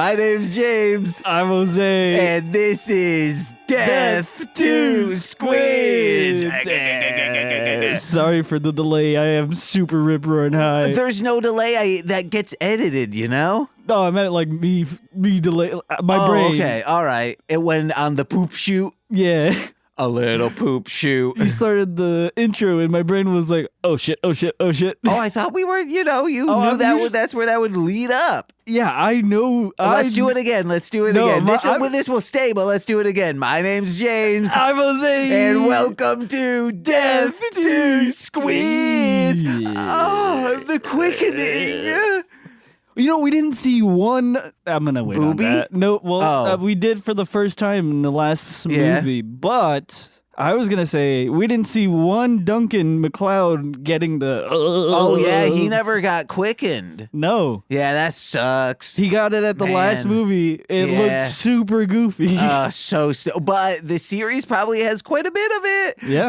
My name's James. I'm Jose. And this is Deth to Squids. Sorry for the delay. I am super rip roaring high. There's no delay. That gets edited, you know? No, I meant like me delay. My brain. Okay, all right. It went on the poop shoot. Yeah. A little poop shoot. You started the intro and my brain was like, oh shit, oh shit, oh shit. Oh, I thought we were, you knew that's where that would lead up. Yeah, I know. Let's do it again. This will stay, but let's do it again. My name's James. I'm Jose. And welcome to Deth to Squids. Oh, the Quickening. You know, we didn't see one. I'm gonna wait Booby? on that. No, well, we did for the first time in the last movie, but I was gonna say we didn't see one Duncan McLeod getting the. Oh yeah, he never got quickened. No. Yeah, that sucks. He got it at the last movie. It looked super goofy. But the series probably has quite a bit of it. Yeah,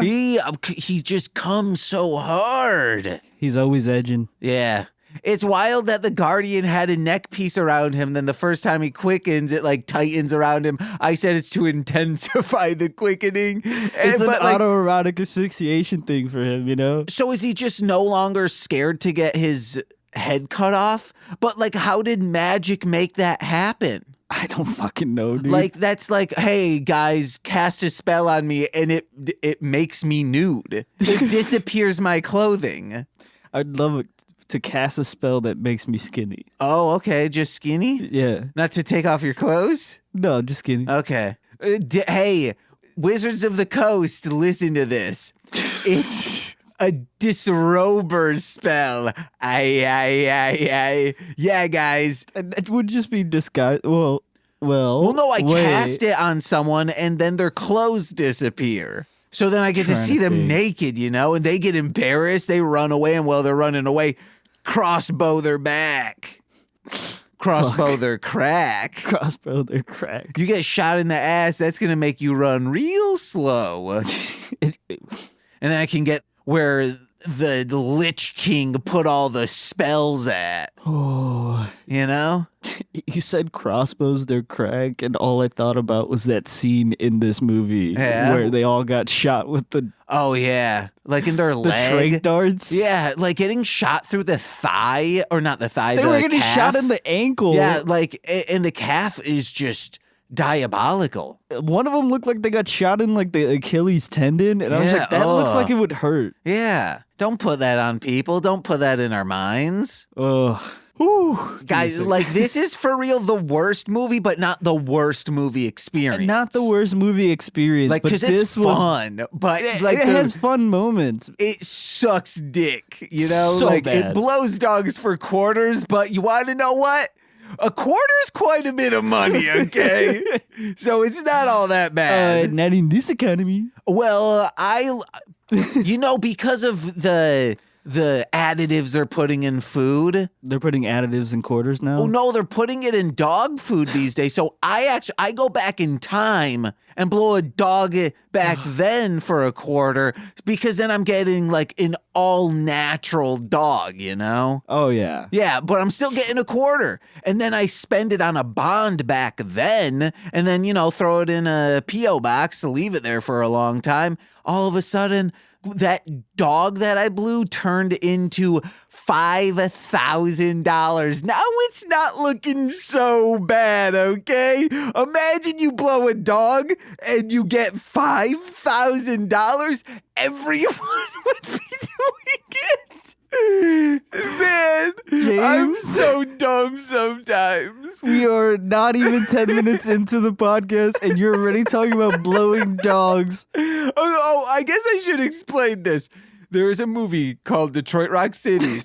he's just come so hard. He's always edging. Yeah. It's wild that the Guardian had a neck piece around him. Then the first time he quickens, it like tightens around him. I said it's to intensify the quickening. It's an autoerotic asphyxiation thing for him, you know? So is he just no longer scared to get his head cut off? But like, how did magic make that happen? I don't fucking know, dude. Like, that's like, hey, guys, cast a spell on me and it makes me nude. It disappears my clothing. I'd love it. To cast a spell that makes me skinny. Oh, okay. Just skinny? Yeah. Not to take off your clothes? No, just skinny. Okay. Hey, Wizards of the Coast, listen to this. It's a disrober spell. Aye. Yeah, guys. It would just be disguise. Well, no, I cast it on someone and then their clothes disappear. So then I get to see them naked, and they get embarrassed. They run away, and while they're running away, crossbow their back. Crossbow their crack. Crossbow their crack. You get shot in the ass, that's going to make you run real slow. And then I can get where the Lich King put all the spells at. Oh. You said crossbows their crack, and all I thought about was that scene in this movie where they all got shot with the... Oh, yeah. Like in their leg. The trank darts? Yeah, like getting shot through the thigh, or not the thigh, They were getting shot in the ankle. Yeah, and the calf is just diabolical. One of them looked like they got shot in like the Achilles tendon, and I was like, that looks like it would hurt. Yeah. Don't put that on people. Don't put that in our minds. Ugh. Whew, guys, like, this is for real the worst movie, but not the worst movie experience. Not the worst movie experience, like, because it's fun, but like it has fun moments. It sucks dick, So like bad. It blows dogs for quarters, but you want to know what? A quarter's quite a bit of money, okay? So it's not all that bad. Not in this economy. Well, because of the additives they're putting in food. They're putting additives in quarters now? Oh, no, they're putting it in dog food these days. So I go back in time and blow a dog back then for a quarter, because then I'm getting like an all-natural dog, Oh, yeah. Yeah, but I'm still getting a quarter. And then I spend it on a bond back then, and then, throw it in a P.O. box to leave it there for a long time. All of a sudden, that dog that I blew turned into $5,000. Now it's not looking so bad, okay? Imagine you blow a dog and you get $5,000. Everyone would be doing it. Man, James, I'm so dumb sometimes. We are not even 10 minutes into the podcast and you're already talking about blowing dogs. Oh, I guess I should explain this. There is a movie called Detroit Rock City.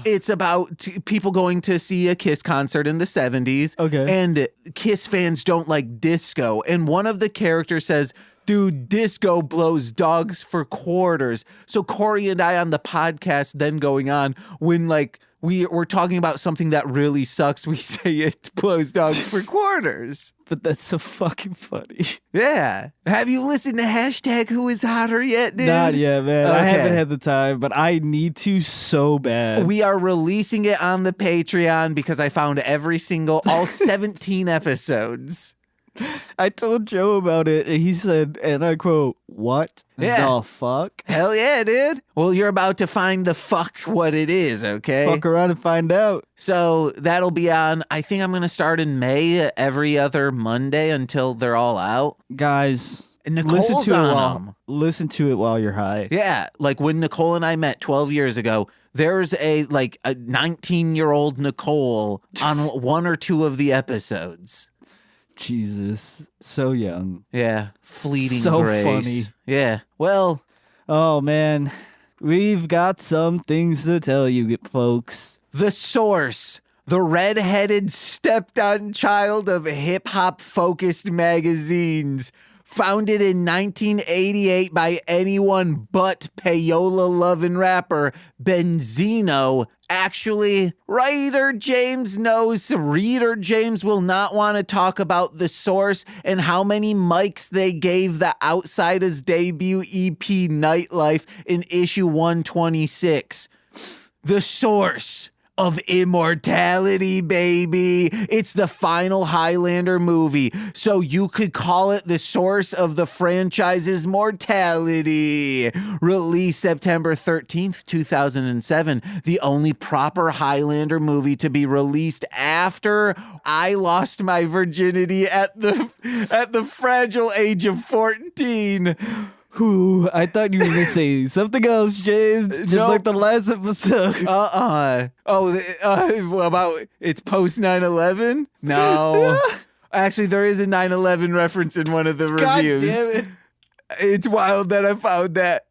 It's about people going to see a Kiss concert in the 70s. Okay. And Kiss fans don't like disco. And one of the characters says, Dude, disco blows dogs for quarters. So Corey and I on the podcast then going on, when like we're talking about something that really sucks, we say it blows dogs for quarters. But that's so fucking funny. Yeah. Have you listened to hashtag Who Is Hotter yet, dude? Not yet, man. Okay. I haven't had the time, but I need to so bad. We are releasing it on the Patreon because I found all 17 episodes. I told Joe about it, and he said, and I quote, "What the fuck?" Hell yeah, dude. Well, you're about to find the fuck what it is, okay? Fuck around and find out. So that'll be on, I think I'm going to start in May every other Monday until they're all out. Guys, And Nicole's listen to it while you're high. Yeah, like when Nicole and I met 12 years ago, there's a 19-year-old Nicole on one or two of the episodes. Jesus, so young. Yeah, fleeting so grace. Funny. Yeah, well. Oh, man. We've got some things to tell you, folks. The Source, the red-headed stepped-on child of hip-hop-focused magazines. Founded in 1988 by anyone but payola loving rapper Benzino. Actually, writer James knows reader James will not want to talk about The Source and how many mics they gave the Outsiders debut EP Nightlife in issue 126. The Source of immortality, baby. It's the final Highlander movie, so you could call it the source of the franchise's mortality. Released September 13th, 2007, the only proper Highlander movie to be released after I lost my virginity at the fragile age of 14. Who? I thought you were going to say something else, James. Just like the last episode. About it's post 9/11? No. Actually, there is a 9/11 reference in one of the reviews. God damn it. It's wild that I found that.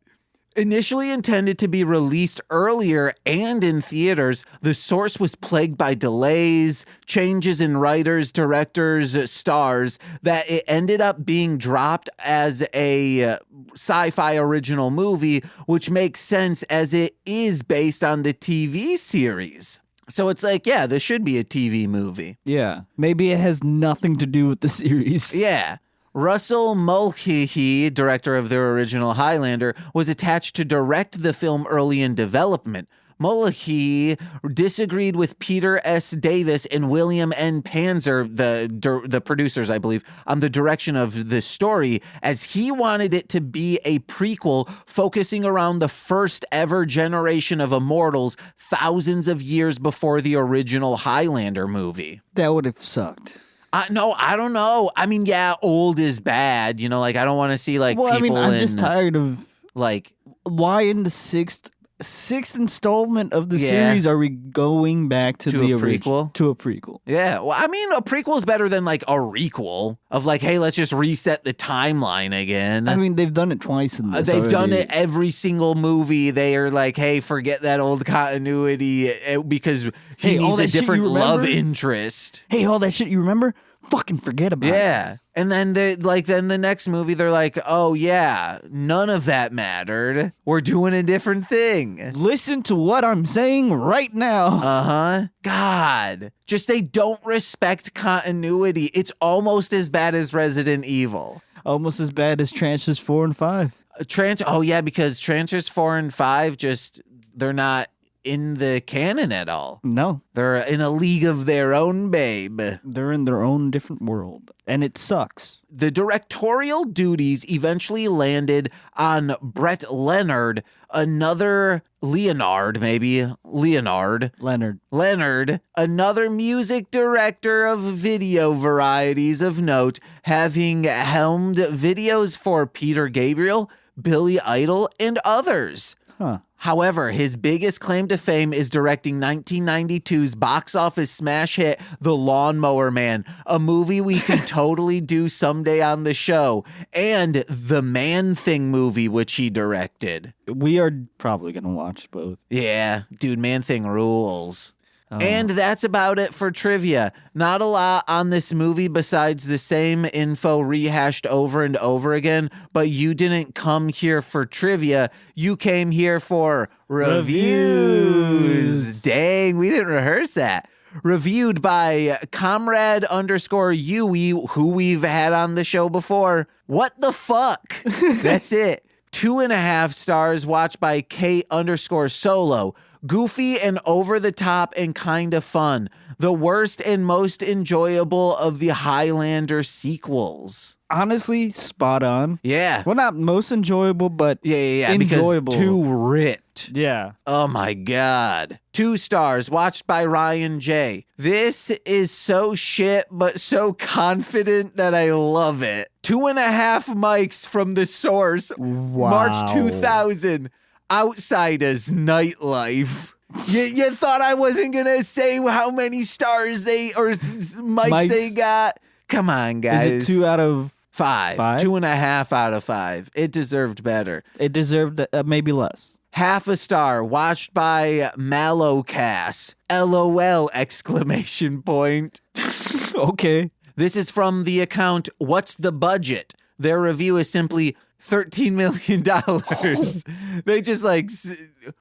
Initially intended to be released earlier and in theaters, The Source was plagued by delays, changes in writers, directors, stars, that it ended up being dropped as a sci-fi original movie, which makes sense as it is based on the TV series. So it's like, yeah, this should be a TV movie. Yeah. Maybe it has nothing to do with the series. Yeah. Russell Mulcahy, director of the original Highlander, was attached to direct the film early in development. Mulcahy disagreed with Peter S. Davis and William N. Panzer, the producers, I believe, on the direction of the story, as he wanted it to be a prequel focusing around the first ever generation of immortals thousands of years before the original Highlander movie. That would have sucked. No, I don't know. I mean, yeah, old is bad. You know, like I don't want to see like people. I mean, I'm just tired of like why in the sixth installment of the series are we going back to the prequel? To a prequel. Yeah, well, I mean, a prequel is better than like a requel of like, hey, let's just reset the timeline again. I mean, they've done it twice in this. They've done it every single movie. They are like, hey, forget that old continuity because he needs a different love interest. Hey, all that shit you remember? Fucking forget about it. Yeah. And then the next movie, they're like, oh yeah, none of that mattered. We're doing a different thing. Listen to what I'm saying right now. Uh-huh. God. Just they don't respect continuity. It's almost as bad as Resident Evil. Almost as bad as Transfers 4 and 5. Oh yeah, because Transfers 4 and 5 they're not in the canon at all. No. They're in a league of their own, babe. They're in their own different world, and it sucks. The directorial duties eventually landed on Brett Leonard, another Leonard, another music director of video varieties of note, having helmed videos for Peter Gabriel, Billy Idol, and others. Huh. However, his biggest claim to fame is directing 1992's box office smash hit, The Lawnmower Man, a movie we could totally do someday on the show, and the Man Thing movie, which he directed. We are probably going to watch both. Yeah, dude, Man Thing rules. And that's about it for trivia. Not a lot on this movie besides the same info rehashed over and over again, but you didn't come here for trivia. You came here for reviews. Dang, we didn't rehearse that. Reviewed by Comrade _Yui, who we've had on the show before. What the fuck? That's it. 2.5 stars watched by Kate _Solo. Goofy and over the top and kind of fun. The worst and most enjoyable of the Highlander sequels. Honestly, spot on. Yeah. Well, not most enjoyable, but enjoyable. Because too ripped. Yeah. Oh my God. 2 stars watched by Ryan J. This is so shit, but so confident that I love it. 2.5 mics from the source. Wow. March 2000. Outsiders Nightlife. You thought I wasn't going to say how many stars mics they got? Come on, guys. Is it 2 out of 5? 2.5 out of 5. It deserved better. It deserved maybe less. 0.5 star watched by Mallowcast. LOL exclamation point. Okay. This is from the account What's the Budget? Their review is simply $13 million. They just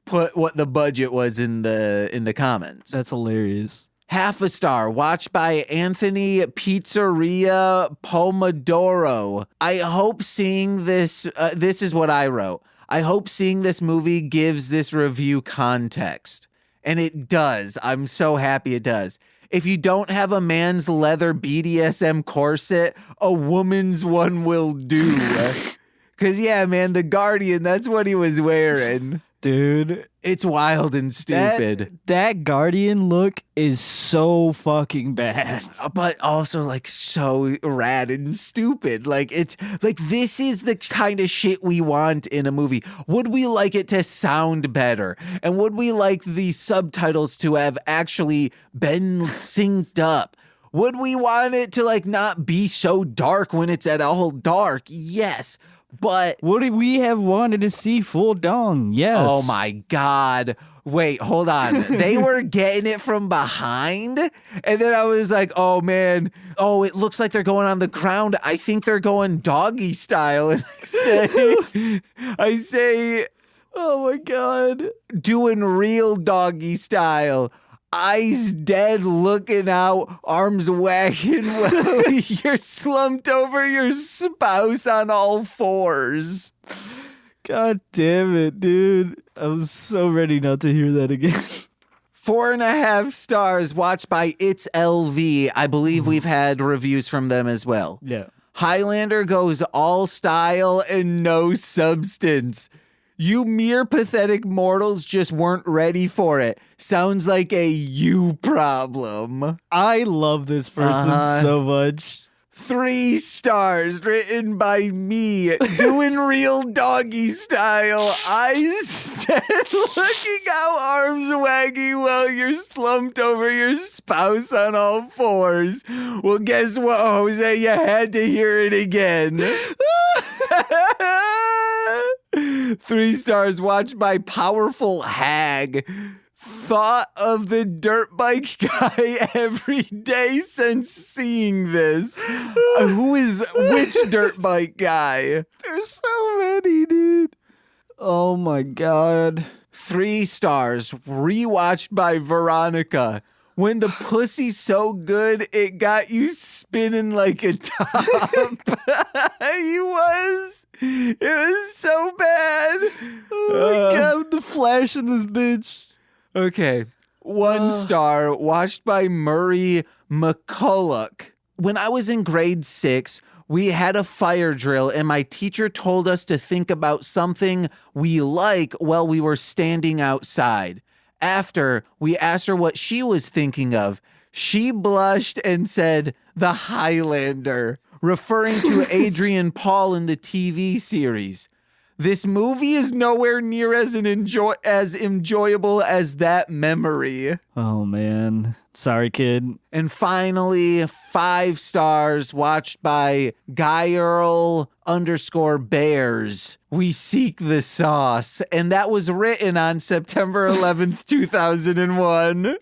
put what the budget was in the comments. That's hilarious. 0.5 star watched by Anthony Pizzeria Pomodoro. I hope seeing this, this is what I wrote. I hope seeing this movie gives this review context. And it does. I'm so happy it does. If you don't have a man's leather BDSM corset, a woman's one will do. Because, yeah, man, the Guardian, that's what he was wearing. Dude. It's wild and stupid. That Guardian look is so fucking bad. But also, so rad and stupid. This is the kind of shit we want in a movie. Would we like it to sound better? And would we like the subtitles to have actually been synced up? Would we want it to, not be so dark when it's at all dark? Yes. But would we have wanted to see full dong? Yes. Oh my God. Wait, hold on. They were getting it from behind. And then I was like, oh man. Oh, it looks like they're going on the ground. I think they're going doggy style. And I say, oh my God. Doing real doggy style. Eyes dead, looking out, arms wagging while you're slumped over your spouse on all fours. God damn it, dude. I'm so ready not to hear that again. 4.5 stars watched by It's LV. I believe we've had reviews from them as well. Yeah. Highlander goes all style and no substance. You mere pathetic mortals just weren't ready for it. Sounds like a you problem. I love this person so much. 3 stars written by me, doing real doggy style. Eyes dead, looking out, arms wagging while you're slumped over your spouse on all fours. Well, guess what, Jose? You had to hear it again. 3 stars watched by Powerful Hag. Thought of the dirt bike guy every day since seeing this. Who is which dirt bike guy? There's so many, dude. Oh my God. 3 stars rewatched by Veronica. When the pussy's so good, it got you spinning like a top. It was so bad. Oh my God, the flash in this bitch. Okay. 1 star watched by Murray McCollum. When I was in grade 6, we had a fire drill and my teacher told us to think about something we like while we were standing outside. After, we asked her what she was thinking of. She blushed and said, "The Highlander," referring to Adrian Paul in the TV series. This movie is nowhere near as enjoyable as that memory. Oh, man. Sorry, kid. And finally, 5 stars watched by Guy_Bears. We seek the sauce. And that was written on September 11th, 2001.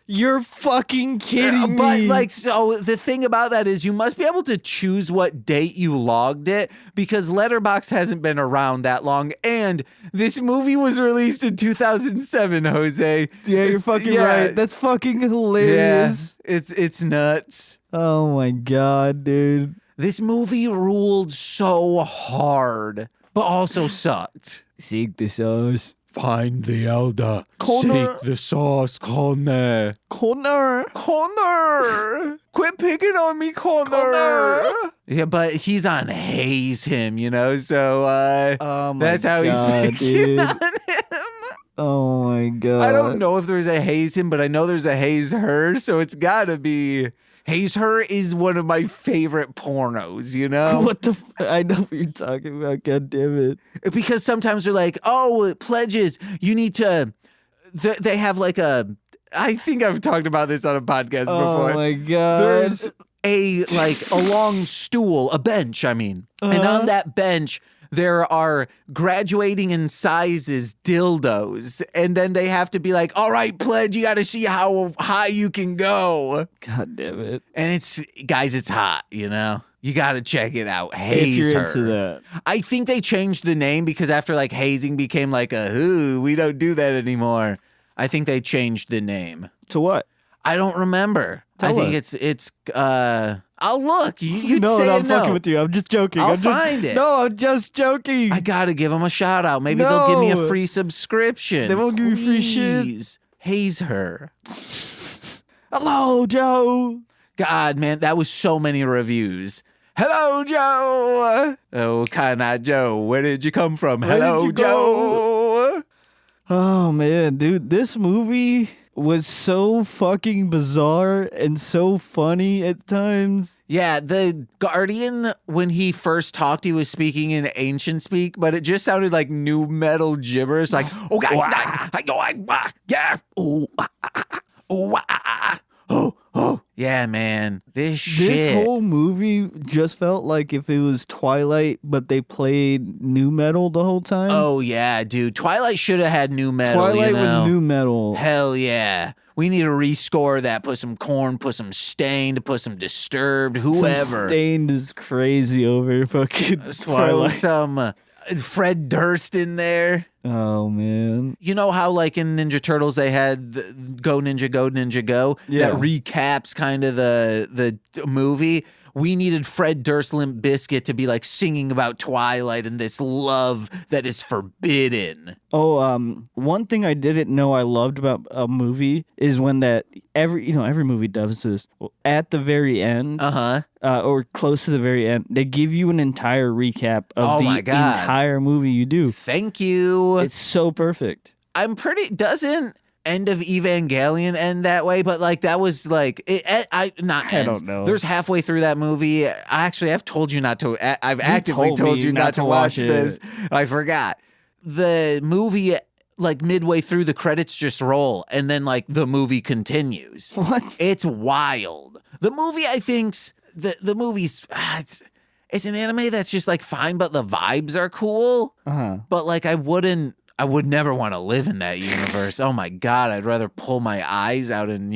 You're fucking kidding me. But like, so the thing about that is you must be able to choose what date you logged it because Letterboxd hasn't been around that long. And this movie was released in 2007, Jose. Yeah, you're fucking right. That's fucking hilarious. Yeah, it's nuts. Oh my God, dude. This movie ruled so hard, but also sucked. Seek the sauce. Find the elder. Connor. Seek the sauce, Connor. Connor. Quit picking on me, Connor. Yeah, but he's on Haze Him, you know, so that's how he's picking on him. Oh my God. I don't know if there's a Haze Him, but I know there's a Haze Her, so it's gotta be. Haze Her is one of my favorite pornos, you know? What the I know what you're talking about, God damn it. Because sometimes they're like, oh, pledges, you need to, they have like I think I've talked about this on a podcast before. Oh my God. There's a long stool, a bench, I mean. And on that bench, there are graduating in sizes dildos. And then they have to be like, all right, pledge, you got to see how high you can go. God damn it. And it's hot, you know? You got to check it out. Haze If you're Her. into that. I think they changed the name because after like hazing became like we don't do that anymore. I think they changed the name. To what? I don't remember. I think it's I'll look. You no, say I'm fucking with you. I'm just joking. I'll find it. No, I'm just joking. I gotta give them a shout out. Maybe they'll give me a free subscription. They won't give you free shit. Please. Haze Her. Hello, Joe. God, man, that was so many reviews. Hello, Joe. Oh, kinda Joe. Where did you come from? Hello, Joe. Oh man, dude, this movie was so fucking bizarre and so funny at times. Yeah, the Guardian, when he first talked, he was speaking in ancient speak, but it just sounded like new metal gibberish, like, oh, God, yeah, oh, yeah, man, this shit. This whole movie just felt like if it was Twilight, but they played new metal the whole time. Oh, yeah, dude. Twilight should have had new metal, Twilight you know? with new metal. Hell yeah. We need to rescore that. Put some Korn, put some Stained, put some Disturbed, whoever. Some Stained is crazy over fucking Twilight. Some Fred Durst in there. Oh, man. You know how, like, in Ninja Turtles, they had the Go Ninja, Go Ninja, Go? Yeah. That recaps kind of the movie. We needed Fred Durst Limp Bizkit to be, like, singing about Twilight and this love that is forbidden. Oh, one thing I didn't know I loved about a movie is when every movie does this. At the very end, or close to the very end, they give you an entire recap of the entire movie you do. Thank you. It's so perfect. Doesn't End of Evangelion end that way? But like that was like I don't know. There's halfway through that movie. I've told you not to. I've actively told you not to watch this. I forgot. The movie, like midway through, the credits just roll, and then like the movie continues. What? It's wild. The movie, I think, the movie's it's an anime that's just like fine, but the vibes are cool. But like I would never want to live in that universe. Oh my God, I'd rather pull my eyes out and,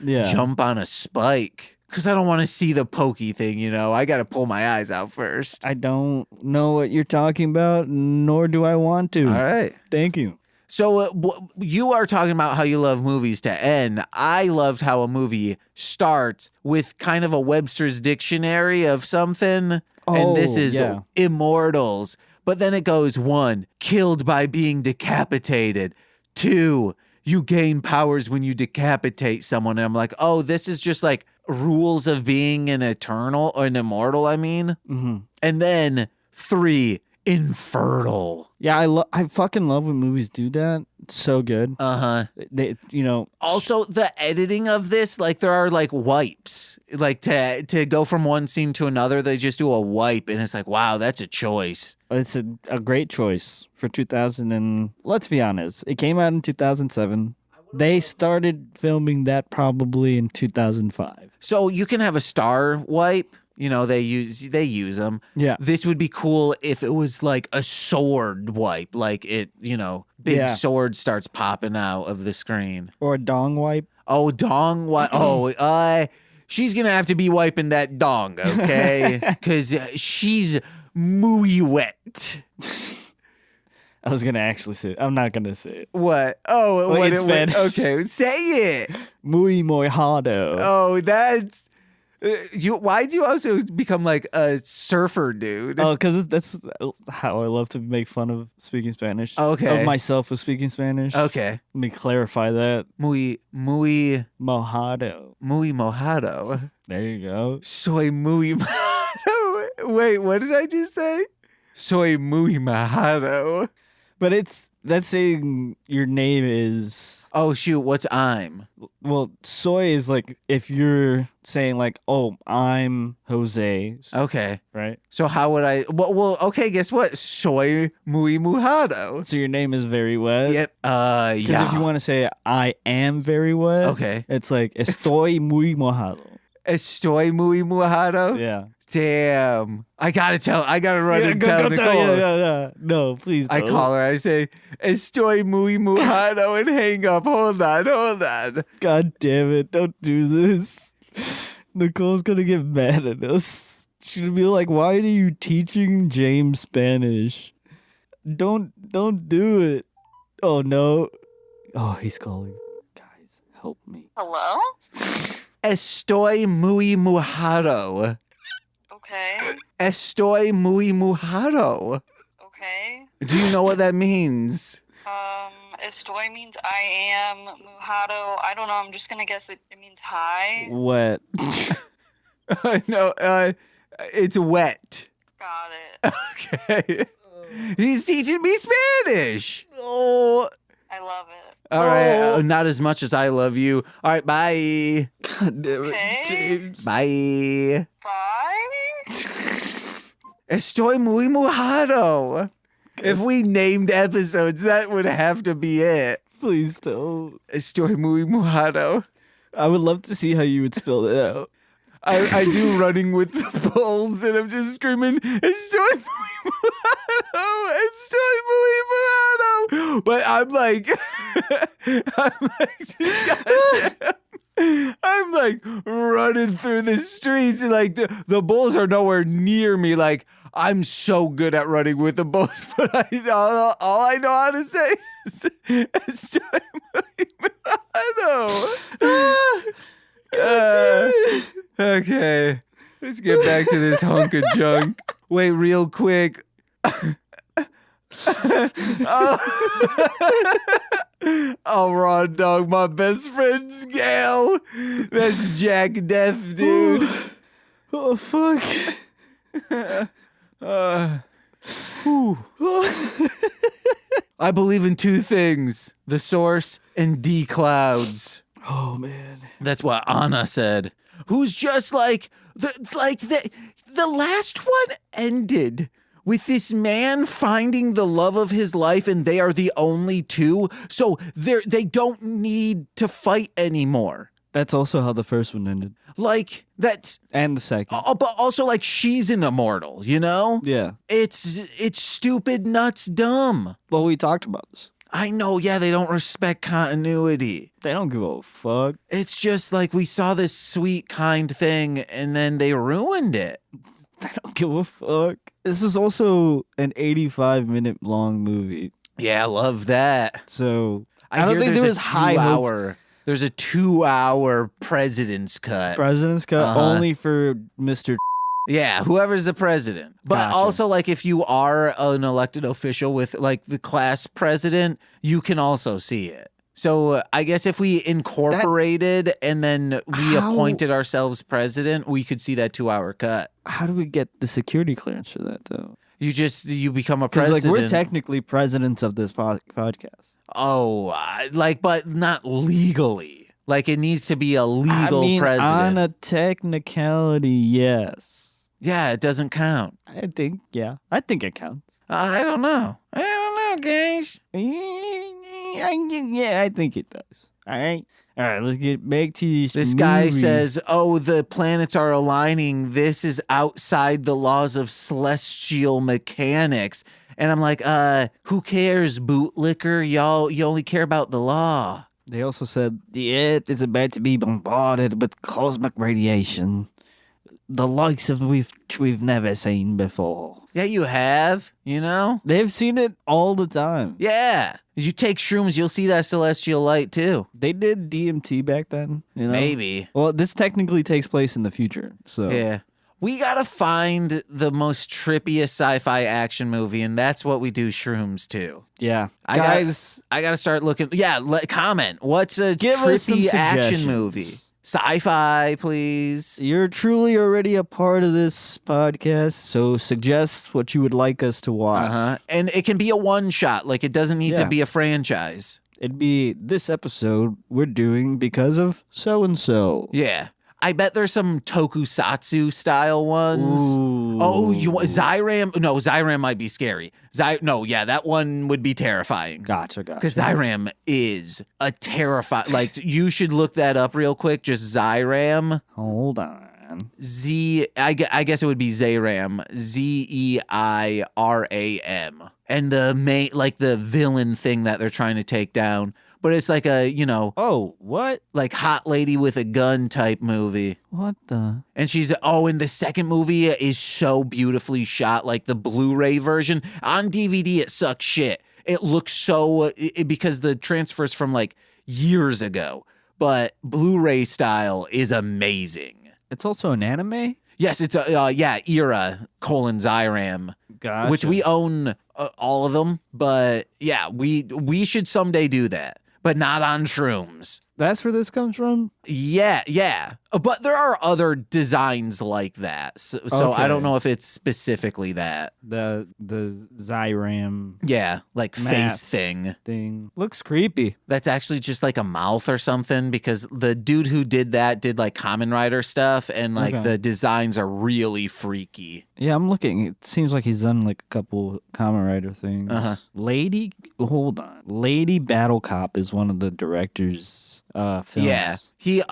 jump on a spike. Because I don't want to see the pokey thing, I got to pull my eyes out first. I don't know what you're talking about, nor do I want to. All right. Thank you. So you are talking about how you love movies to end. I loved how a movie starts with kind of a Webster's dictionary of something. And this is Immortals. But then it goes 1, killed by being decapitated. 2, you gain powers when you decapitate someone. And I'm like, oh, this is just like rules of being an eternal or an immortal, I mean. Mm-hmm. And then 3, infertile. Yeah, I fucking love when movies do that. It's so good. They, Also, the editing of this, like there are like wipes, like to go from one scene to another. They just do a wipe, and it's like, wow, that's a choice. It's a great choice for 2000. And let's be honest, it came out in 2007. They started filming that probably in 2005. So you can have a star wipe. They use them. Yeah. This would be cool if it was like a sword wipe, like it, big sword starts popping out of the screen. Or a dong wipe. Oh, dong? What? Oh, she's gonna have to be wiping that dong, okay? Because she's muy wet. I was gonna actually say it. I'm not gonna say it. What? Oh, Well, what? it's Spanish. Okay, say it. Muy mojado. Oh, that's you. Why'd you also become like a surfer dude? Oh, because that's how I love to make fun of speaking Spanish. Okay. Of myself with speaking Spanish. Okay. Let me clarify that. Muy Mojado. mojado. There you go. Soy muy mojado. Wait, what did I just say? Soy muy mojado. But that's saying your name is. Oh shoot, what's I'm? Well, soy is like if you're saying like, oh, I'm Jose. Okay. Right? So how would I? Well, okay. Guess what? Soy muy mojado. So your name is very wet. Yep. Because if you want to say I am very wet, okay, it's like estoy muy mojado. Estoy muy mojado. Yeah. Damn. I gotta run and tell Nicole. No, please don't. I call her. I say, Estoy muy mojado, and hang up. Hold on. God damn it. Don't do this. Nicole's gonna get mad at us. She'll be like, why are you teaching James Spanish? Don't do it. Oh, no. Oh, he's calling. Guys, help me. Hello? Estoy muy mojado. Okay. Estoy muy mojado. Okay. Do you know what that means? Estoy means I am. Mojado, I don't know. I'm just gonna guess it means hi. Wet. No, it's wet. Got it. Okay. He's teaching me Spanish. Oh. I love it. All right. Not as much as I love you. All right. Bye. God damn it, Okay. James. Bye. Bye? Estoy muy mojado. If we named episodes, that would have to be it. Please don't. Estoy muy mojado. I would love to see how you would spell it out. I do running with the bulls, and I'm just screaming, Estoy muy mojado. Estoy muy mojado. But I'm like, I'm like running through the streets, and like the bulls are nowhere near me. Like, I'm so good at running with the bulls, but all I know how to say is Estoy muy mojado. Okay, let's get back to this hunk of junk. Wait, real quick. Oh, raw dog, my best friend's gal. That's Jack Deth, dude. Oh, fuck. I believe in two things: the source and D clouds. Oh, man. That's what Anna said. Who's just like the last one ended with this man finding the love of his life, and they are the only two, so they don't need to fight anymore. That's also how the first one ended. Like, that's... And the second. But also, like, she's an immortal, you know? Yeah. It's stupid, nuts, dumb. Well, we talked about this. I know, yeah, they don't respect continuity. They don't give a fuck. It's just like we saw this sweet, kind thing, and then they ruined it. They don't give a fuck. This is also an 85-minute long movie. Yeah, I love that. So, I don't think there was high hope. There's a 2-hour president's cut. President's cut only for Mr. Yeah, whoever's the president. But Gotcha. also, like, if you are an elected official with, like, the class president, you can also see it. So I guess if we incorporated and then we appointed ourselves president, we could see that 2-hour cut. How do we get the security clearance for that, though? You become a Because, president. like, we're technically presidents of this podcast. Oh, but not legally. Like, it needs to be a legal president. On a technicality, yes. Yeah, it doesn't count. I think it counts. I don't know, guys. Yeah, I think it does. All right, let's get back to this This movie. guy says, oh, the planets are aligning. This is outside the laws of celestial mechanics. And I'm like, who cares, bootlicker? You only care about the law. They also said the Earth is about to be bombarded with cosmic radiation, the likes of which we've never seen before. Yeah, you have, you know? They've seen it all the time. Yeah. If you take shrooms, you'll see that celestial light too. They did DMT back then, you know? Maybe. Well, this technically takes place in the future, so. Yeah. We gotta find the most trippiest sci-fi action movie, and that's what we do shrooms to. Yeah. I gotta start looking. Yeah, comment. What's a Give us some trippy action suggestions. movie? Sci-fi, please. You're truly already a part of this podcast, so suggest what you would like us to watch. And it can be a one-shot. Like, it doesn't need to Yeah. be a franchise. It'd be this episode we're doing because of so-and-so. Yeah. I bet there's some tokusatsu style ones. Ooh. Oh, you want Zyram? No, Zyram might be scary. That one would be terrifying. Gotcha. Because Zyram is a terrifying. Like, you should look that up real quick. Just Zyram. Hold on. I guess it would be Zayram. Zeiram. And the villain thing that they're trying to take down. But it's like a, Oh, what? like hot lady with a gun type movie. What the? And and the second movie is so beautifully shot, like the Blu-ray version. On DVD, it sucks shit. It looks so, because the transfer's from like years ago. But Blu-ray style is amazing. It's also an anime? Yes, it's Era: Zyram, Gotcha. which we own all of them. But yeah, we should someday do that, but not on shrooms. That's where this comes from? Yeah. But there are other designs like that. So I don't Okay. know if it's specifically that. The Zyram Yeah, like face Mask. thing. Looks creepy. That's actually just like a mouth or something, because the dude who did that did like Kamen Rider stuff, and like Okay. the designs are really freaky. Yeah, I'm looking. It seems like he's done like a couple Kamen Rider things. Hold on. Lady Battle Cop is one of the director's films. Yeah. He Look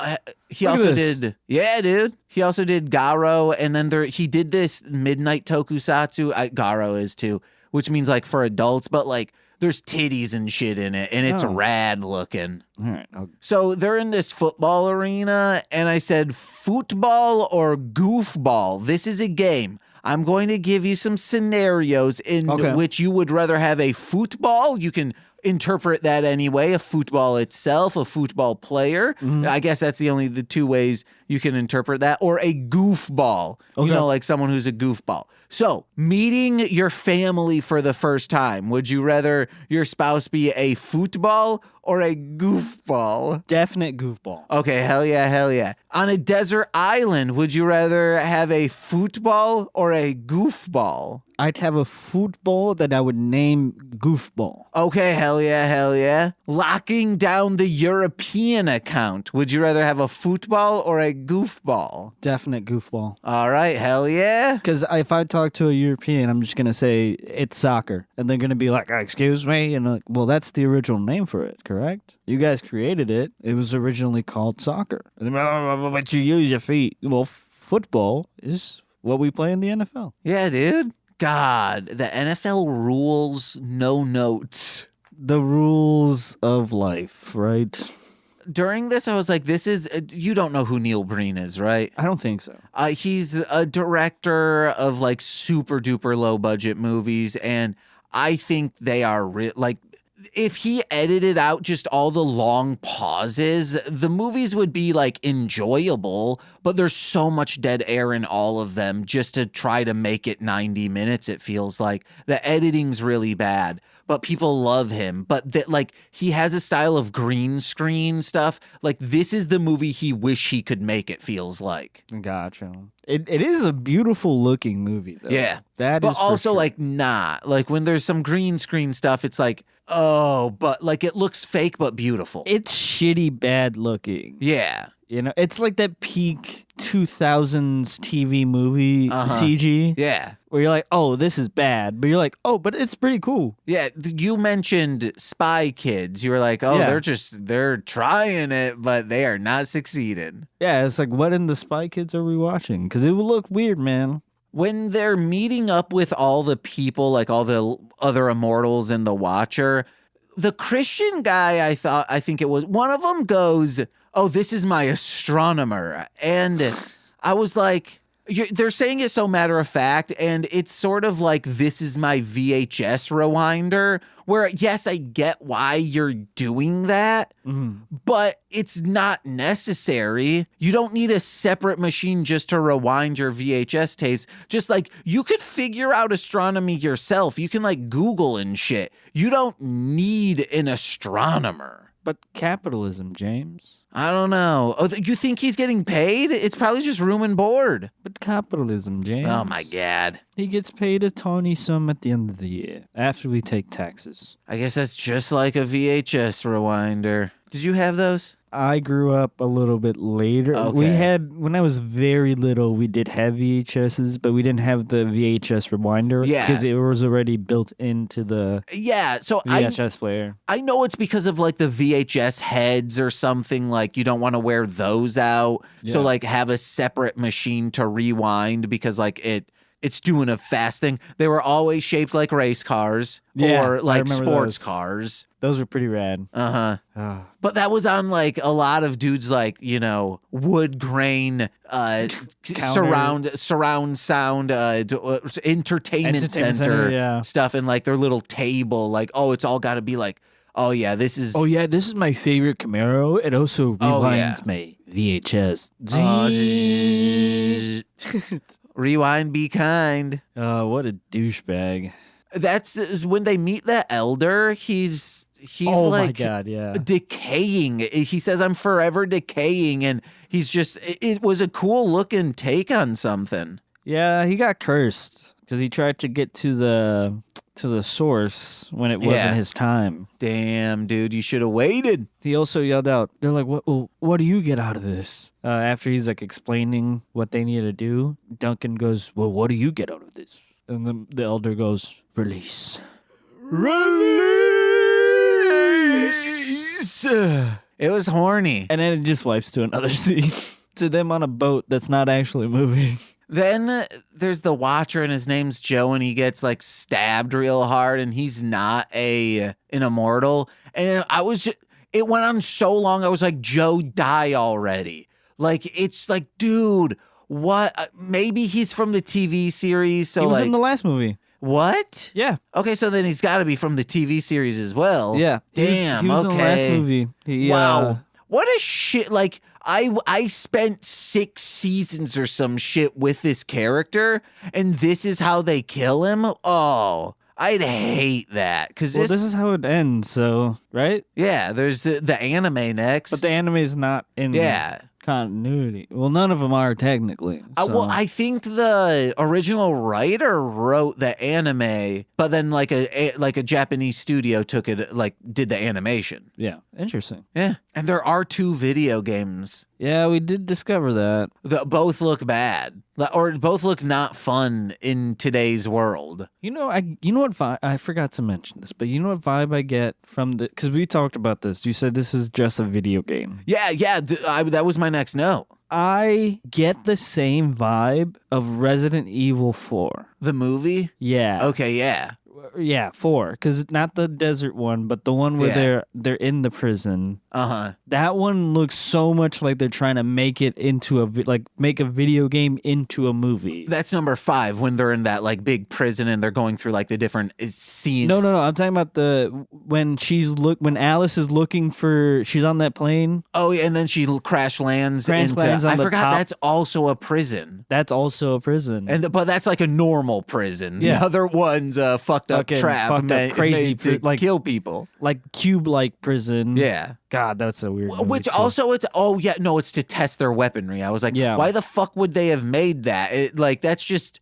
also at this. did. Yeah, dude. He also did Garo, and then he did this midnight tokusatsu. Garo is too, which means like for adults, but like there's titties and shit in it, and it's Oh. rad looking. All right. So they're in this football arena, and I said, football or goofball? This is a game. I'm going to give you some scenarios in which you would rather have a football. You can interpret that anyway. A football itself, a football player. I guess that's the two ways you can interpret that. Or a goofball. Okay. Like someone who's a goofball. So, meeting your family for the first time, would you rather your spouse be a football or a goofball? Definite goofball. Okay, hell yeah. On a desert island, would you rather have a football or a goofball? I'd have a football that I would name Goofball. Okay, hell yeah. Locking down the European account, would you rather have a football or a goofball? Definite Goofball. All right, hell yeah. Because if I talk to a European, I'm just going to say it's soccer. And they're going to be like, excuse me? And I'm like, well, that's the original name for it, correct? You guys created it. It was originally called soccer. But you use your feet. Well, football is what we play in the NFL. Yeah, dude. God, the NFL rules, no notes. The rules of life, right? During this, I was like, you don't know who Neil Breen is, right? I don't think so. He's a director of like super duper low budget movies, and I think they are if he edited out just all the long pauses, the movies would be like enjoyable, but there's so much dead air in all of them just to try to make it 90 minutes. It feels like the editing's really bad, but people love him. But he has a style of green screen stuff. Like, this is the movie he wish he could make, it feels like. Gotcha. It is a beautiful looking movie, though. Yeah. That but is for also sure. like not. Like when there's some green screen stuff, it's like, oh, but like it looks fake but beautiful. It's shitty bad looking. Yeah. You know, it's like that peak 2000s TV movie CG. Yeah. Where you're like, oh, this is bad. But you're like, oh, but it's pretty cool. Yeah. You mentioned Spy Kids. You were like, oh, Yeah. they're trying it, but they are not succeeding. Yeah, it's like, what in the Spy Kids are we watching? Because it would look weird, man. When they're meeting up with all the people, like all the other immortals and the Watcher, the Christian guy, I think it was, one of them goes, "Oh, this is my astronomer." And I was like, they're saying it so matter of fact, and it's sort of like, "This is my VHS rewinder," where, yes, I get why you're doing that, but it's not necessary. You don't need a separate machine just to rewind your VHS tapes. Just like, you could figure out astronomy yourself. You can like Google and shit. You don't need an astronomer. But capitalism, James. I don't know. Oh, you think he's getting paid? It's probably just room and board. But capitalism, James. Oh my God. He gets paid a tawny sum at the end of the year, after we take taxes. I guess that's just like a VHS rewinder. Did you have those? I grew up a little bit later. Okay. We had, when I was very little, we did have VHSs, but we didn't have the VHS rewinder. Yeah. Because it was already built into the So VHS player. I know it's because of like the VHS heads or something, like you don't want to wear those out. So Yeah. like have a separate machine to rewind because like it's doing a fast thing. They were always shaped like race cars Yeah, or I like remember sports those. cars. Those were pretty rad. Uh-huh. Ah. But that was on like a lot of dudes like, wood grain, surround sound, entertainment center yeah. stuff, and like their little table, like, oh, it's all got to be like, oh yeah, this is Oh yeah, this is my favorite Camaro. It also rewinds my VHS. rewind, be kind. What a douchebag. That's when they meet the elder. He's Oh like my God, yeah. decaying. He says, "I'm forever decaying," and he's just. It was a cool looking take on something. Yeah, he got cursed because he tried to get to the source when it wasn't his time. Damn, dude, you should have waited. He also yelled out, they're like, what do you get out of this? After he's like explaining what they need to do, Duncan goes, well, what do you get out of this? And the elder goes, release. It was horny. And then it just wipes to another scene. To them on a boat that's not actually moving. Then there's the Watcher, and his name's Joe, and he gets like stabbed real hard, and he's not an immortal. And it went on so long. I was like, Joe, die already. Like, it's like, dude, what? Maybe he's from the TV series. So He was like, in the last movie. what? Yeah. Okay, so then he's got to be from the TV series as well. Yeah. Damn. He was okay. in the last movie. Wow. What a shit. Like, I spent 6 seasons or some shit with this character, and this is how they kill him? Oh, I'd hate that. Cause Well, this is how it ends, so, right? yeah, there's the anime next. But the anime is not in continuity. Well, none of them are technically. Well, so. I think the original writer wrote the anime, but then like a Japanese studio took it, like did the animation. Yeah, interesting. Yeah, and there are 2 video games. Yeah, we did discover that. that both look bad, or both look not fun in today's world. You know what vibe, I forgot to mention this, but you know what vibe I get from the, because we talked about this. You said this is just a video game. Yeah, that was my next note. I get the same vibe of Resident Evil 4. The movie? Yeah. Okay, yeah. Yeah, 4, because not the desert one, but the one where they're in the prison. Uh-huh. That one looks so much like they're trying to make it into make a video game into a movie. That's number 5 when they're in that like big prison and they're going through like the different scenes. No. I'm talking about when Alice is looking for, she's on that plane. Oh, yeah, and then she crash lands On I the forgot top. that's also a prison. That's also a prison. But that's like a normal prison. Yeah. The other one's fucked up Fucking trap, fucked up crazy to like kill people. like cube-like prison. Yeah. God, that's a weird movie Which too. also it's to test their weaponry. I was like, Yeah. why the fuck would they have made that? That's just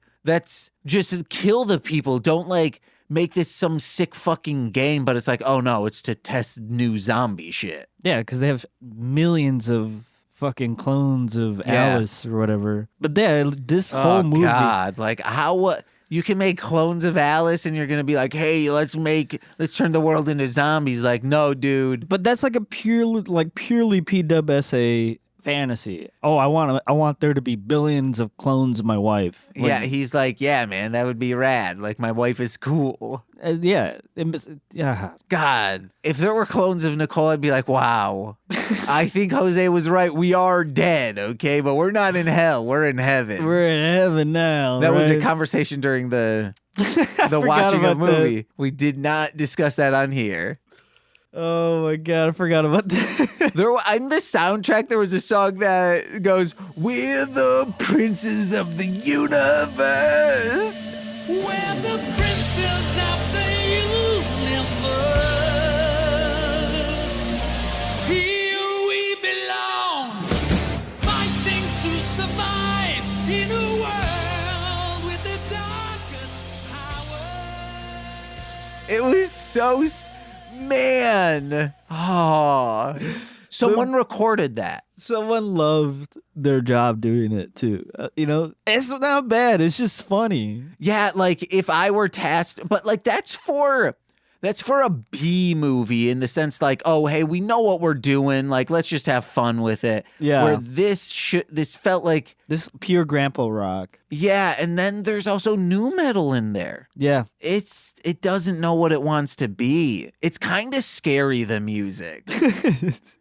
kill the people. Don't like make this some sick fucking game. But it's like, oh no, it's to test new zombie shit. Yeah, because they have millions of fucking clowns of Yeah. Alice or whatever. But this whole Oh movie. God, like how you can make clones of Alice and you're gonna be like, hey, let's turn the world into zombies. Like, no, dude. But that's like a purely P-dub essay fantasy. Oh, I want there to be billions of clones of my wife. Like, yeah, he's like, yeah, man, that would be rad. Like, my wife is cool. Yeah. God, if there were clones of Nicole, I'd be like, wow. I think Jose was right. We are dead, okay? But we're not in hell. We're in heaven. We're in heaven now. That was a right? conversation during the watching of movie. We did not discuss that on here. Oh my God, I forgot about that. In the soundtrack, there was a song that goes, "We're the princes of the universe. We're the princes of the universe. Here we belong, fighting to survive in a world with the darkest power." It was so, man. Oh, someone recorded that. Someone loved their job doing it too. It's not bad. It's just funny. Yeah, like if I were tasked, but like that's for a B movie in the sense like, oh, hey, we know what we're doing. Like, let's just have fun with it. Yeah. Where this felt like this pure grandpa rock. Yeah, and then there's also nu metal in there. Yeah. It doesn't know what it wants to be. It's kind of scary, the music. It's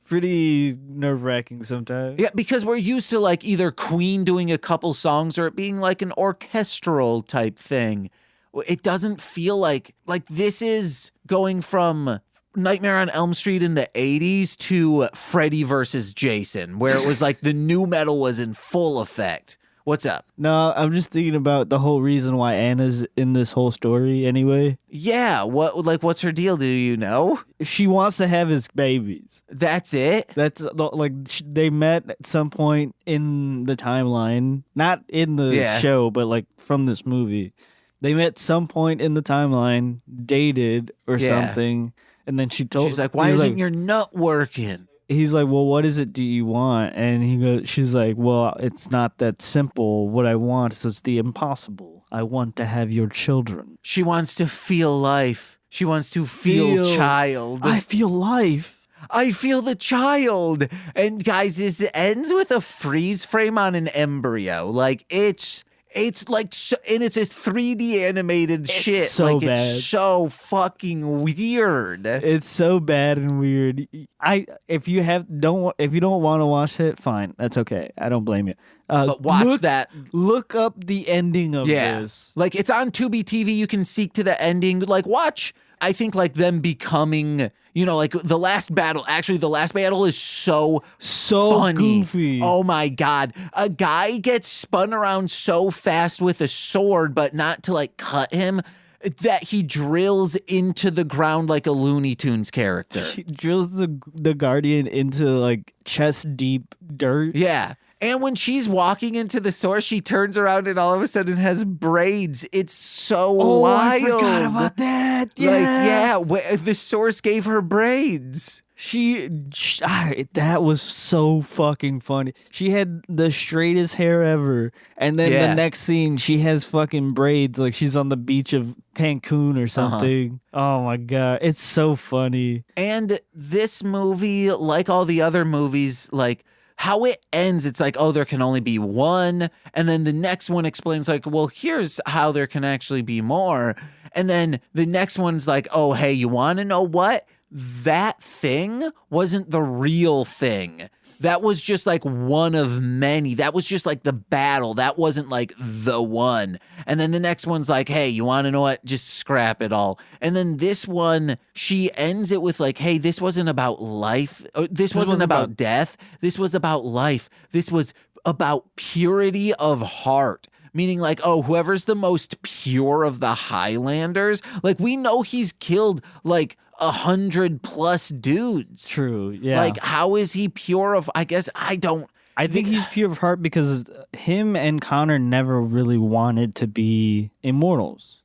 pretty nerve-wracking sometimes. Yeah, because we're used to like either Queen doing a couple songs or it being like an orchestral type thing. It doesn't feel like this is going from Nightmare on Elm Street in the 80s to Freddy versus Jason, where it was like the nu metal was in full effect. What's up? No, I'm just thinking about the whole reason why Anna's in this whole story anyway. Yeah, what's her deal? Do you know? She wants to have his babies. That's it? They met at some point in the timeline, not in the show, but like from this movie. They met some point in the timeline, dated or something, and then she's like, "Why isn't your nut working?" He's like, "Well, what is it do you want?" And she's like, "Well, it's not that simple. What I want is the impossible. I want to have your children." She wants to feel life. She wants to feel child. I feel life. I feel the child. And guys, this ends with a freeze frame on an embryo. Like it's like, and it's a 3D animated shit. So like bad. It's so fucking weird. It's so bad and weird. If you don't want to watch it, fine. That's okay. I don't blame you. But watch that. Look up the ending of this. Like it's on Tubi TV. You can seek to the ending. Like watch. I think like them becoming, like the last battle. Actually, the last battle is so funny. Goofy. Oh my God. A guy gets spun around so fast with a sword, but not to like cut him, that he drills into the ground like a Looney Tunes character. He drills the Guardian into like chest deep dirt. Yeah. And when she's walking into the source, she turns around and all of a sudden has braids. It's so wild. I forgot about that. Yeah. The source gave her braids. That was so fucking funny. She had the straightest hair ever. And then the next scene, she has fucking braids. Like she's on the beach of Cancun or something. Oh my God. It's so funny. And this movie, like all the other movies, like, how it ends, it's like, oh, there can only be one. And then the next one explains like, well, here's how there can actually be more. And then the next one's like, oh, hey, you want to know what? That thing wasn't the real thing. That was just like one of many. That was just like the battle. That wasn't like the one. And then the next one's like, hey, you want to know what? Just scrap it all. And then this one, she ends it with like, hey, this wasn't about life. This wasn't about death. This was about life. This was about purity of heart. Meaning like, oh, whoever's the most pure of the Highlanders, like we know he's killed like 100+ dudes. True. Yeah. Like, how is he pure of? I guess I don't. I think he's pure of heart because him and Connor never really wanted to be immortals.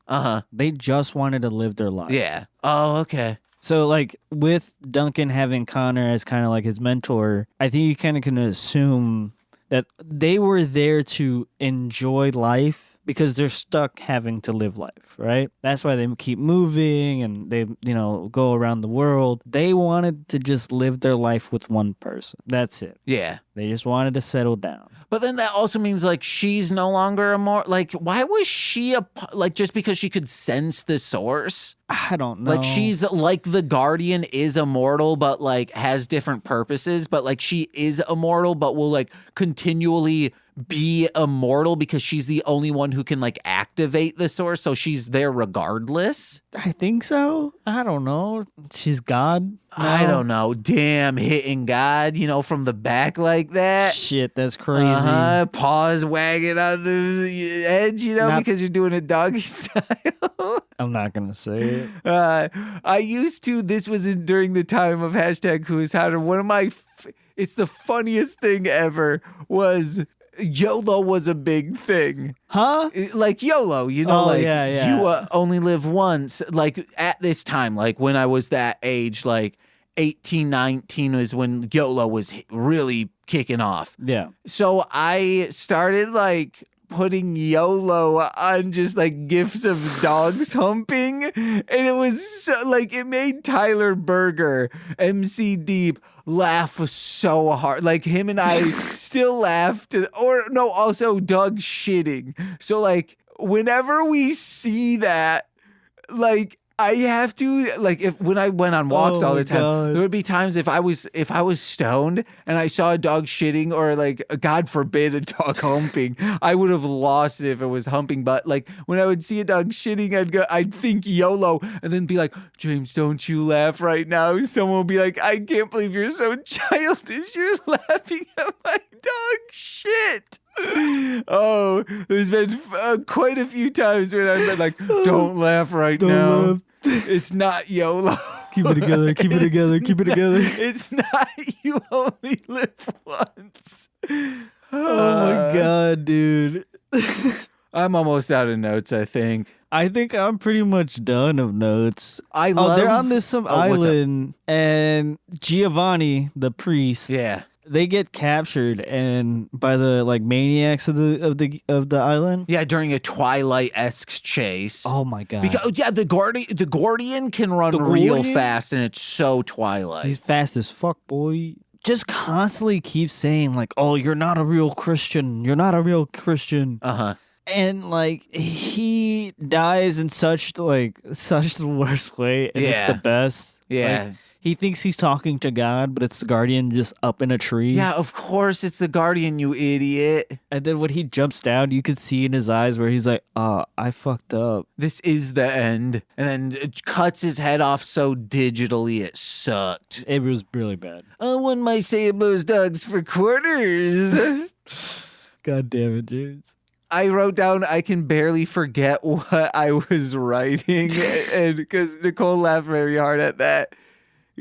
They just wanted to live their life. Yeah. Oh, okay. So, like, with Duncan having Connor as kind of like his mentor, I think you kind of can assume that they were there to enjoy life because they're stuck having to live life, right? That's why they keep moving and they, go around the world. They wanted to just live their life with one person. That's it. Yeah. They just wanted to settle down. But then that also means like she's no longer like why was she just because she could sense the source? I don't know. Like she's like the Guardian is immortal but like has different purposes, but like she is immortal but will like continually be immortal because she's the only one who can like activate the source, so she's there regardless. I think so. I don't know. She's God. No. I don't know. Damn, hitting God, from the back like that. Shit, that's crazy. Paws wagging on the edge, because you're doing it doggy style. I'm not gonna say it. I used to. This was during the time of hashtag Who is Howder. One of my, it's the funniest thing ever was. YOLO was a big thing. Huh? Like YOLO, you only live once. Like at this time, like when I was that age, like 18, 19 was when YOLO was really kicking off. Yeah. So I started like putting YOLO on just like gifs of dogs humping, and it was so, like it made Tyler Berger, MC Deep, laugh so hard. Like him and I still laughed, also Doug shitting. So like whenever we see that, like I have to like when I went on walks all the time, there would be times if I was stoned and I saw a dog shitting or like God forbid a dog humping, I would have lost it if it was humping. But like when I would see a dog shitting, I'd think YOLO and then be like, James, don't you laugh right now. Someone will be like, I can't believe you're so childish. You're laughing at my dog shit. Oh, there's been quite a few times when I've been like, don't laugh right now. Laugh. It's not YOLO. Keep it together. Keep it together. Keep it together. It's not. You only live once. Oh my God, dude. I'm almost out of notes, I think. I think I'm pretty much done of notes. They're on this island, and Giovanni, the priest. Yeah. They get captured and by the like maniacs of the island. Yeah, during a Twilight-esque chase. Oh my God! Because the Guardian can run real fast, and it's so Twilight. He's fast as fuck, boy. Just constantly keeps saying like, "Oh, you're not a real Christian. You're not a real Christian." And like he dies in such the worst way, and it's the best. Yeah. Like, he thinks he's talking to God, but it's the Guardian just up in a tree. Yeah, of course it's the Guardian, you idiot. And then when he jumps down, you could see in his eyes where he's like, I fucked up. This is the end. And then it cuts his head off so digitally it sucked. It was really bad. One might say it blows dogs for quarters. God damn it, James. I wrote down, I can barely forget what I was writing. And because Nicole laughed very hard at that.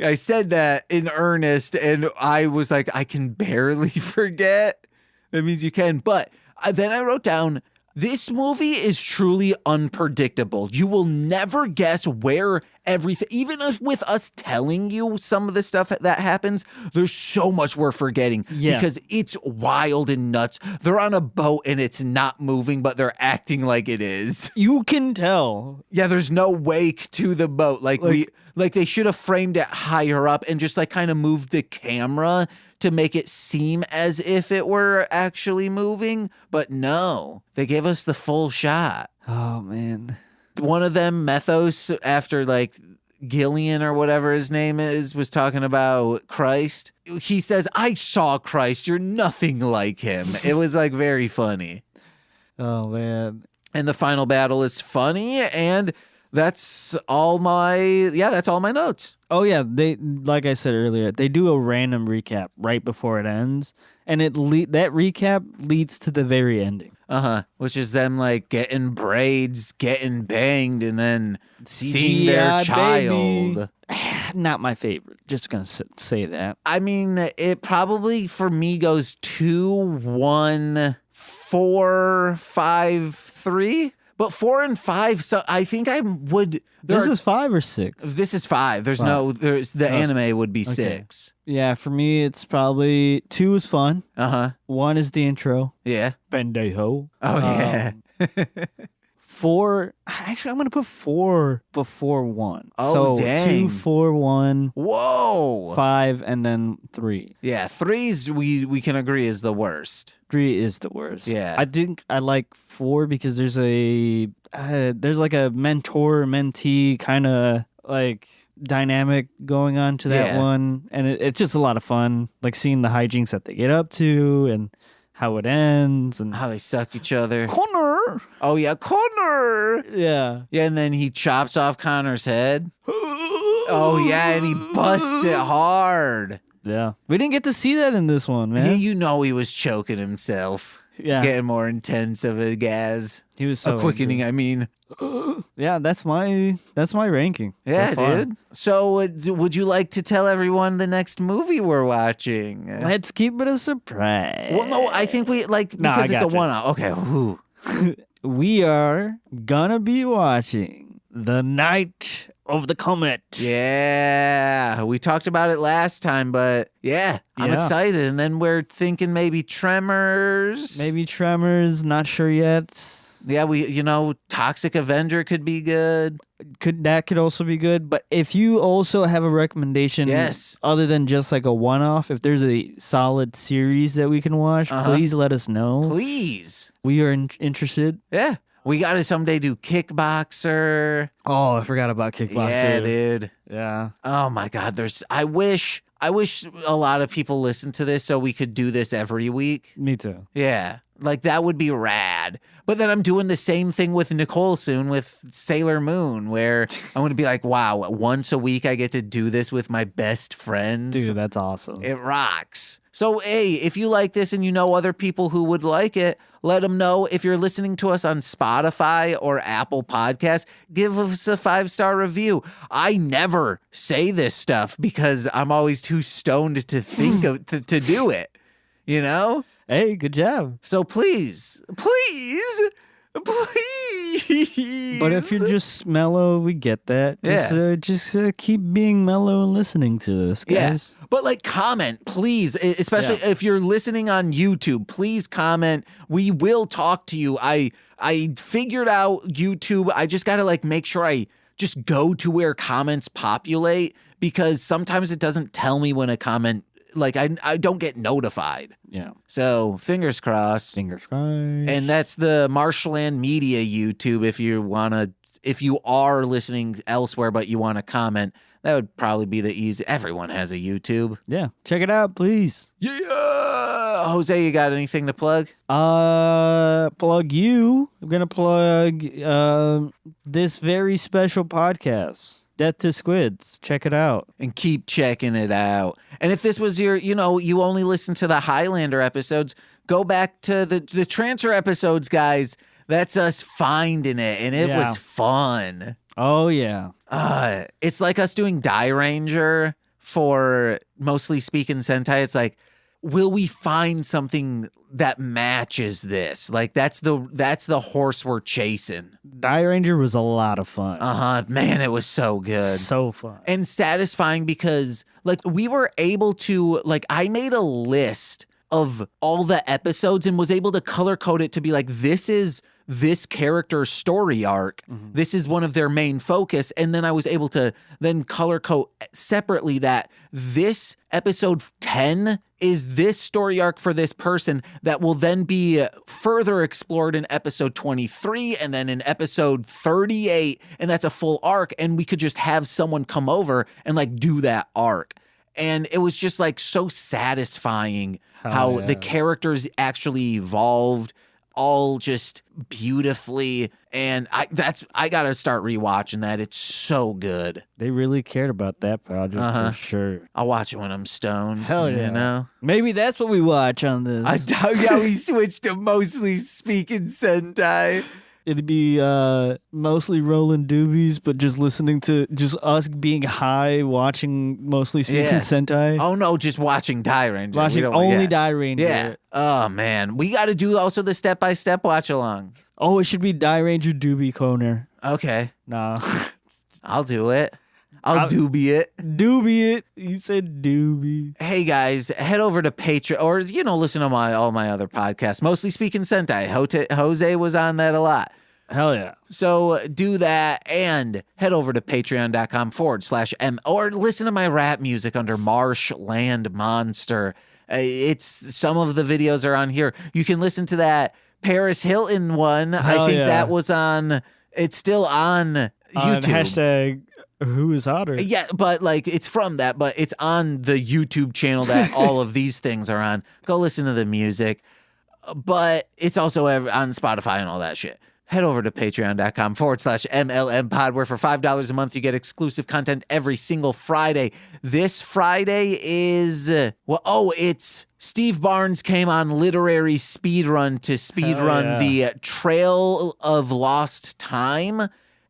I said that in earnest, and I was like, I can barely forget. That means you can. But then I wrote down, this movie is truly unpredictable. You will never guess where everything, even with us telling you some of the stuff that happens, there's so much we're forgetting. Yeah. Because it's wild and nuts. They're on a boat and it's not moving, but they're acting like it is. You can tell. Yeah, there's no wake to the boat. Like they should have framed it higher up and just like kind of moved the camera to make it seem as if it were actually moving. But no, they gave us the full shot. Oh, man. One of them, Methos, after like Gillian or whatever his name is, was talking about Christ. He says, I saw Christ. You're nothing like him. It was like very funny. Oh, man. And the final battle is funny, and that's all my notes. Oh yeah, they, like I said earlier, they do a random recap right before it ends, and that recap leads to the very ending. Which is them like getting braids, getting banged, and then seeing their child. Not my favorite. Just gonna say that. I mean, it probably for me goes 2, 1, 4, 5, 3. But 4 and 5, so I think I would. This is 5 or 6? This is 5. There's the anime would be 6. Yeah, for me, it's probably 2 is fun. 1 is the intro. Yeah. Bendejo. Oh, yeah. 4. Actually, I'm gonna put 4 before 1. Oh, so dang. 2, 4, 1, Whoa. 5, and then 3. Yeah, 3's we can agree is the worst. 3 is the worst. Yeah. I think I like 4 because there's like a mentor mentee kind of like dynamic going on to that one, and it's just a lot of fun, like seeing the hijinks that they get up to and how it ends and How they suck each other. Connor. Oh yeah, Connor. Yeah. Yeah, and then he chops off Connor's head. Oh yeah, and he busts it hard. Yeah. We didn't get to see that in this one, man. You know he was choking himself. Yeah. Getting more intense of a gas. He was so a quickening, angry. I mean. Yeah, that's my ranking. Yeah, so far. dude. So would you like to tell everyone the next movie we're watching? Let's keep it a surprise. Well, no, I think we like No, because I it's a gotcha. one-off. Okay. Ooh. We are gonna be watching The Night of the Comet. Yeah, we talked about it last time, but yeah, I'm Yeah. excited. And then we're thinking maybe Tremors. Maybe Tremors, not sure yet. Yeah, Toxic Avenger could be good. That could also be good. But if you also have a recommendation, Yes. other than just like a one-off, if there's a solid series that we can watch, please let us know. Please. We are interested. Yeah. We got to someday do Kickboxer. Oh, I forgot about Kickboxer. Yeah, dude. Yeah. Oh my God. I wish a lot of people listen to this so we could do this every week. Me too. Yeah. Like that would be rad. But then I'm doing the same thing with Nicole soon with Sailor Moon, where I'm going to be like, wow, once a week I get to do this with my best friends. Dude, that's awesome. It rocks. So, hey, if you like this and you know other people who would like it, let them know. If you're listening to us on Spotify or Apple Podcasts, give us a 5-star review. I never say this stuff because I'm always too stoned to think of to do it, you know? Hey, good job. So please. But if you're just mellow, we get that. Just keep being mellow and listening to this, guys. Yeah. But like comment, please, especially if you're listening on YouTube, please comment. We will talk to you. I figured out YouTube. I just got to like make sure I just go to where comments populate because sometimes it doesn't tell me when a comment, like I don't get notified. Yeah. So fingers crossed. Fingers crossed. And that's the Marshland Media YouTube. If you are listening elsewhere, but you want to comment, that would probably be the easy. Everyone has a YouTube. Yeah. Check it out, please. Yeah. Jose, you got anything to plug? Plug you. I'm going to plug this very special podcast. Deth to Squids. Check it out. And keep checking it out. And if this was your, you only listen to the Highlander episodes, go back to the transfer episodes, guys. That's us finding it. And it was fun. Oh, yeah. It's like us doing Die Ranger for Mostly Speaking Sentai. It's like, will we find something that matches this? Like that's the horse we're chasing. Die Ranger was a lot of fun. Man, it was so good. So fun. And satisfying because like we were able to, like, I made a list of all the episodes and was able to color code it to be like, this is this character's story arc. Mm-hmm. This is one of their main focus. And then I was able to then color code separately that this episode 10 is this story arc for this person that will then be further explored in episode 23 and then in episode 38. And that's a full arc. And we could just have someone come over and like do that arc. And it was just like so satisfying how the characters actually evolved all just beautifully. And I gotta start rewatching that. It's so good. They really cared about that project for sure. I'll watch it when I'm stoned. Hell yeah. You know? Maybe that's what we watch on this. I doubt how we switched to Mostly Speaking Sentai. It'd be mostly rolling doobies, but just listening to just us being high, watching Mostly Speaking Sentai. Oh no, just watching Die Ranger. Watching only Die Ranger. Yeah. Oh man, we got to do also the step-by-step watch along. Oh, it should be Die Ranger Doobie Corner. Okay, Nah. I'll do it. I'll doobie it. Doobie it. You said doobie. Hey guys, head over to Patreon or listen to all my other podcasts. Mostly Speaking Sentai. Jose was on that a lot. Hell yeah. So do that and head over to patreon.com/M or listen to my rap music under Marshland Monster. It's some of the videos are on here. You can listen to that Paris Hilton one. Hell I think yeah. that was on. It's still on YouTube. Hashtag who is hotter? Yeah, but it's from that, but it's on the YouTube channel that all of these things are on. Go listen to the music. But it's also on Spotify and all that shit. Head over to patreon.com/MLM pod, where for $5 a month, you get exclusive content every single Friday. This Friday is, it's Steve Barnes came on literary speedrun to speedrun the Trail of Lost Time.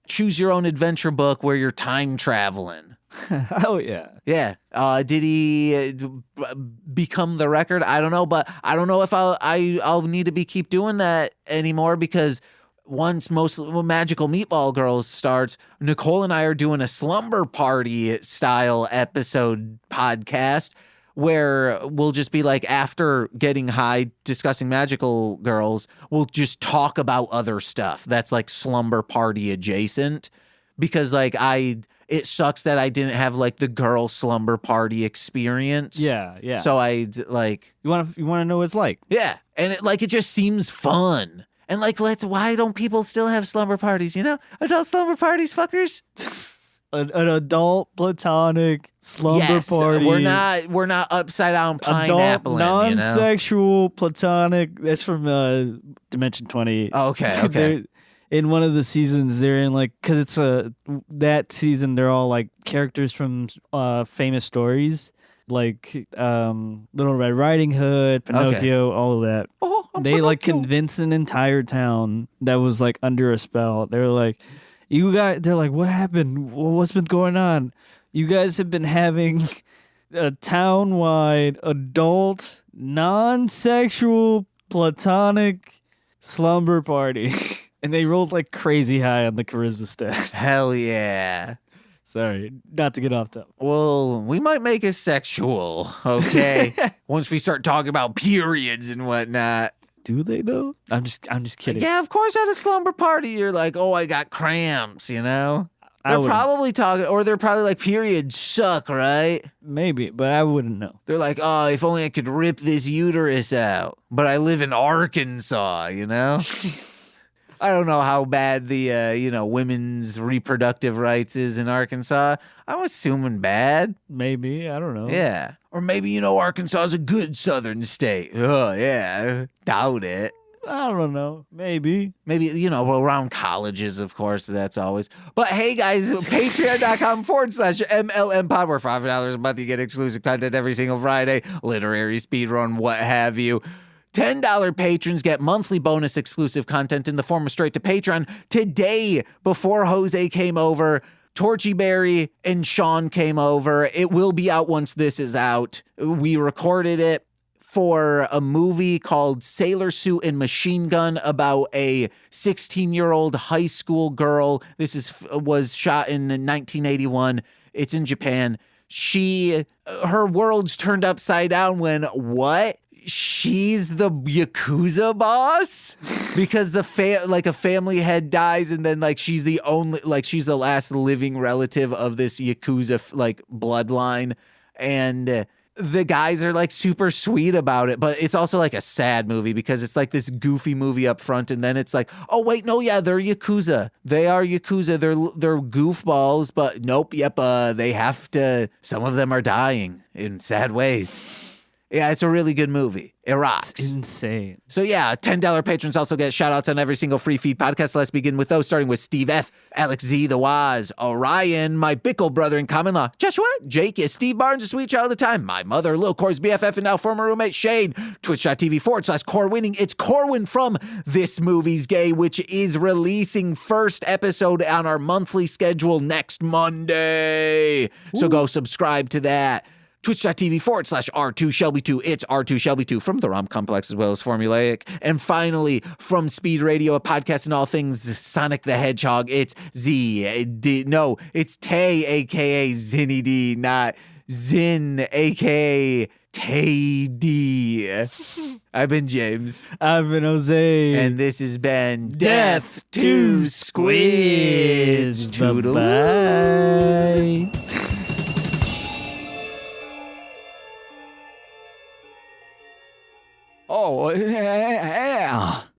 Choose your own adventure book where you're time traveling. Hell yeah. Yeah. Did he become the record? I don't know, but I don't know if I'll need to keep doing that anymore because once Magical Meatball Girls starts, Nicole and I are doing a slumber party style episode podcast where we'll just be after getting high discussing Magical Girls, we'll just talk about other stuff that's slumber party adjacent because it sucks that I didn't have the girl slumber party experience. Yeah. So I You want to know what it's like? Yeah. And it just seems fun. And why don't people still have slumber parties? Adult slumber parties, fuckers. An adult platonic slumber party. We're not upside down pineapple. Non-sexual platonic. That's from Dimension 20. Oh, okay. In one of the seasons, they're in because it's that season. They're all characters from famous stories, Little Red Riding Hood, Pinocchio, all of that. Oh, they convinced an entire town that was under a spell. They were you guys. They're what happened? What's been going on? You guys have been having a town-wide adult, non-sexual, platonic slumber party. And they rolled crazy high on the charisma stat. Hell yeah. Sorry, not to get off topic. Well, we might make it sexual, okay? Once we start talking about periods and whatnot. Do they though? I'm just kidding. Yeah, of course at a slumber party you're oh, I got cramps, They're probably talking, or they're probably periods suck, right? Maybe, but I wouldn't know. They're oh, if only I could rip this uterus out. But I live in Arkansas, I don't know how bad the, women's reproductive rights is in Arkansas. I'm assuming bad. Maybe. I don't know. Yeah. Or maybe, Arkansas is a good southern state. Oh, yeah. Doubt it. I don't know. Maybe. Maybe, around colleges, of course, that's always. But hey, guys, patreon.com/MLM pod, where $5 a month you get exclusive content every single Friday, literary speedrun, what have you. $10 patrons get monthly bonus exclusive content in the form of straight to Patreon. Today, before Jose came over, Torchy Berry and Sean came over. It will be out once this is out. We recorded it for a movie called Sailor Suit and Machine Gun about a 16-year-old high school girl. This was shot in 1981. It's in Japan. Her world's turned upside down when what? She's the Yakuza boss because a family head dies and then she's the only she's the last living relative of this Yakuza bloodline, and the guys are super sweet about it, but it's also a sad movie because it's this goofy movie up front and then it's oh wait, no, yeah, they're Yakuza. They are Yakuza. They're goofballs, but nope, yep, they have to, some of them are dying in sad ways. Yeah, it's a really good movie. It rocks. It's insane. So yeah, $10 patrons also get shout-outs on every single free feed podcast. Let's begin with those, starting with Steve F., Alex Z, The Waz, Orion, my Bickle brother in common law, Joshua, Jake, Steve Barnes, a sweet child of the time, my mother, Lil Cor's BFF, and now former roommate Shane, twitch.tv/Corwinning. It's Corwin from This Movie's Gay, which is releasing first episode on our monthly schedule next Monday. So go subscribe to that. twitch.tv/R2Shelby2. It's R2Shelby2 from the ROM Complex as well as Formulaic. And finally, from Speed Radio, a podcast and all things Sonic the Hedgehog, it's it's Tay, a.k.a. Zinny D, not Zin, a.k.a. Tay D. I've been James. I've been Jose. And this has been Deth to Squids. Bye-bye. Oh, yeah.